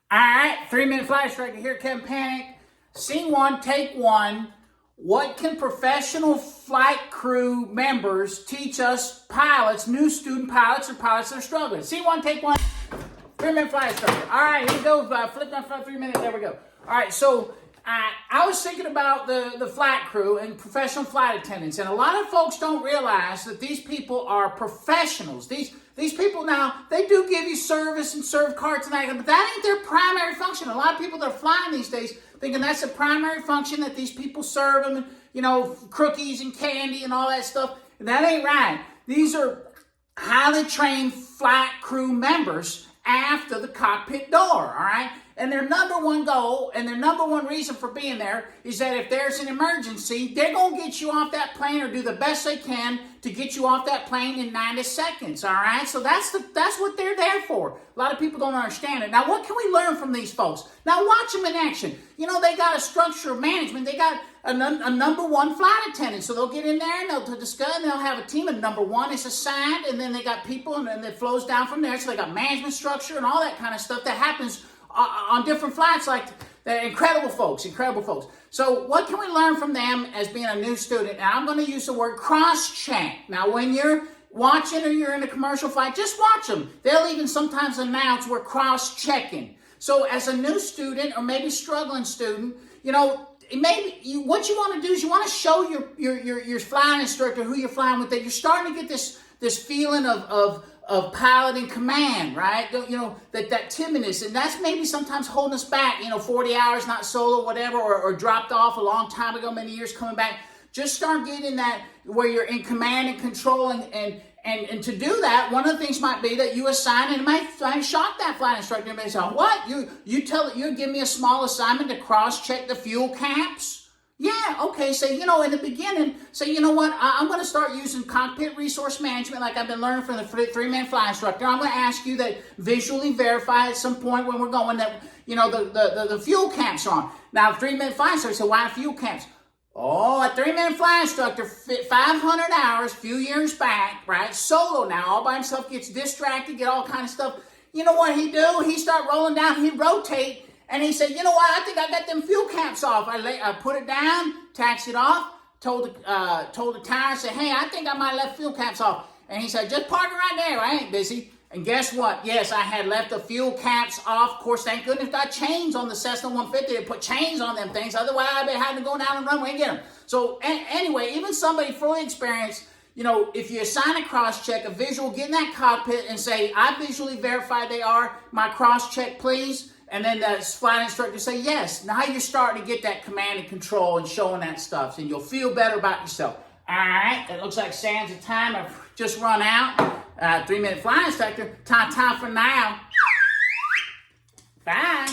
All right, 3-minute flight instructor here, Kevin Panic. Scene 1, take 1. What can professional flight crew members teach us pilots, new student pilots, or pilots that are struggling? Scene 1, take 1. 3-minute flight instructor. All right, here we go. Flip on for 3 minutes. There we go. All right, so I was thinking about the flight crew and professional flight attendants, and a lot of folks don't realize that these people are professionals. These people now, they do give you service and serve cards and that, but that ain't their primary function. A lot of people that are flying these days thinking that's the primary function, that these people serve them, you know, cookies and candy and all that stuff. And that ain't right. These are highly trained flight crew members after the cockpit door, all right? And their number one goal and their number one reason for being there is that if there's an emergency, they're going to get you off that plane or do the best they can to get you off that plane in 90 seconds, all right? So that's what they're there for. A lot of people don't understand it. Now, what can we learn from these folks? Now, watch them in action. You know, they got a structure of management. They got a number one flight attendant. So they'll get in there and they'll discuss, and they'll have a team, and number one is assigned, and then they got people, and then it flows down from there. So they got management structure and all that kind of stuff that happens on different flights. Like, they're incredible folks. So what can we learn from them as being a new student? Now, I'm going to use the word cross-check. Now, when you're watching or you're in a commercial flight, just watch them. They'll even sometimes announce we're cross-checking. So as a new student or maybe struggling student, you know, what you want to do is you want to show your flying instructor who you're flying with, that you're starting to get this feeling of piloting command, right? You know, that timidness, and that's maybe sometimes holding us back, you know, 40 hours, not solo, whatever, or dropped off a long time ago, many years coming back. Just start getting that where you're in command and control, and to do that, one of the things might be that you assign, and it might shock that flight instructor, and they say, what? You give me a small assignment to cross-check the fuel caps? Yeah, okay, so, you know, in the beginning, say, you know what, I'm going to start using cockpit resource management like I've been learning from the 3-minute flight instructor. I'm going to ask you that visually verify at some point when we're going that, you know, the fuel caps are on. Now, 3-minute flight instructor said, why fuel caps? Oh, a 3-minute flight instructor, 500 hours, few years back, right, solo now, all by himself, gets distracted, get all kind of stuff. You know what he do? He start rolling down, he'd rotate, and he said, you know what, I think I got them fuel caps off. I put it down, taxed it off, told the tire, said, hey, I think I might have left fuel caps off. And he said, just park it right there, I ain't busy. And guess what? Yes, I had left the fuel caps off. Of course, thank goodness got chains on the Cessna 150. They put chains on them things. Otherwise, I'd be having to go down the runway and get them. So anyway, even somebody fully experienced, you know, if you assign a cross-check, a visual, get in that cockpit and say, I visually verified they are, my cross-check, please. And then the flight instructor say, yes. Now you're starting to get that command and control and showing that stuff, and you'll feel better about yourself. All right, it looks like sands of time. I've just run out. 3-minute flight instructor. Time for now. Bye.